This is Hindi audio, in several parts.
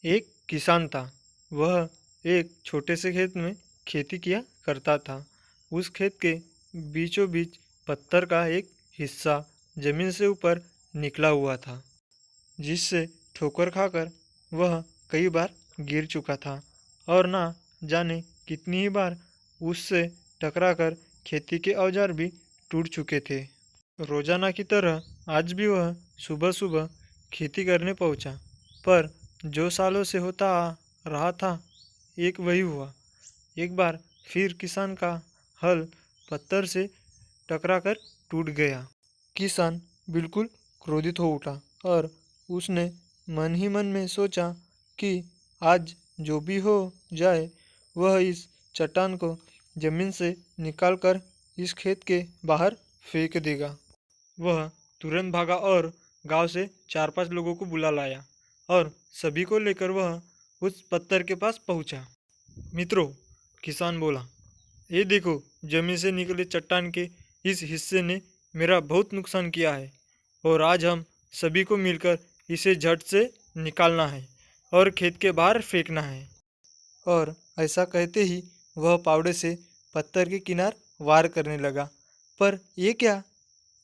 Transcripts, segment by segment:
एक किसान था। वह एक छोटे से खेत में खेती किया करता था। उस खेत के बीचों बीच पत्थर का एक हिस्सा जमीन से ऊपर निकला हुआ था, जिससे ठोकर खाकर वह कई बार गिर चुका था और ना जाने कितनी ही बार उससे टकराकर खेती के औजार भी टूट चुके थे। रोजाना की तरह आज भी वह सुबह सुबह खेती करने पहुंचा, पर जो सालों से होता आ रहा था एक वही हुआ। एक बार फिर किसान का हल पत्थर से टकराकर टूट गया। किसान बिल्कुल क्रोधित हो उठा और उसने मन ही मन में सोचा कि आज जो भी हो जाए वह इस चट्टान को जमीन से निकालकर इस खेत के बाहर फेंक देगा। वह तुरंत भागा और गांव से 4-5 लोगों को बुला लाया और सभी को लेकर वह उस पत्थर के पास पहुंचा। मित्रों, किसान बोला, ये देखो, जमीन से निकले चट्टान के इस हिस्से ने मेरा बहुत नुकसान किया है और आज हम सभी को मिलकर इसे झट से निकालना है और खेत के बाहर फेंकना है। और ऐसा कहते ही वह फावड़े से पत्थर के किनार वार करने लगा। पर ये क्या,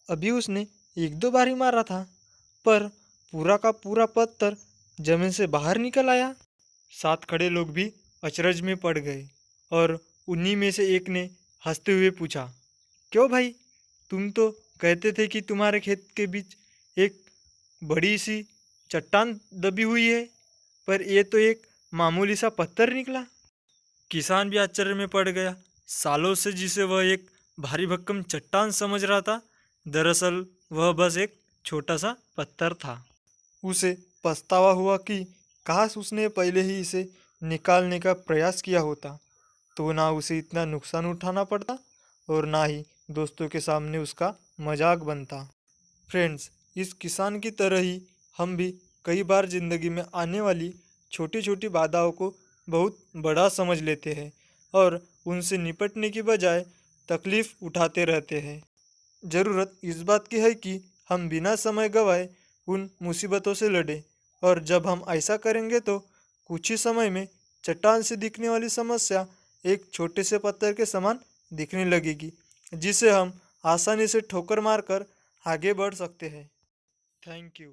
अभी उसने एक दो बार ही मारा था, पर पूरा का पूरा पत्थर जमीन से बाहर निकल आया। साथ खड़े लोग भी अचरज में पड़ गए और उन्हीं में से एक ने हंसते हुए पूछा, क्यों भाई, तुम तो कहते थे कि तुम्हारे खेत के बीच एक बड़ी सी चट्टान दबी हुई है, पर ये तो एक मामूली सा पत्थर निकला। किसान भी आश्चर्य में पड़ गया। सालों से जिसे वह एक भारी भक्कम चट्टान समझ रहा था, दरअसल वह बस एक छोटा सा पत्थर था। उसे पछतावा हुआ कि काश उसने पहले ही इसे निकालने का प्रयास किया होता, तो ना उसे इतना नुकसान उठाना पड़ता और ना ही दोस्तों के सामने उसका मजाक बनता। फ्रेंड्स, इस किसान की तरह ही हम भी कई बार ज़िंदगी में आने वाली छोटी छोटी बाधाओं को बहुत बड़ा समझ लेते हैं और उनसे निपटने की बजाय तकलीफ़ उठाते रहते हैं। ज़रूरत इस बात की है कि हम बिना समय गंवाए उन मुसीबतों से लड़ें, और जब हम ऐसा करेंगे तो कुछ ही समय में चट्टान से दिखने वाली समस्या एक छोटे से पत्थर के समान दिखने लगेगी, जिसे हम आसानी से ठोकर मारकर आगे बढ़ सकते हैं। Thank you.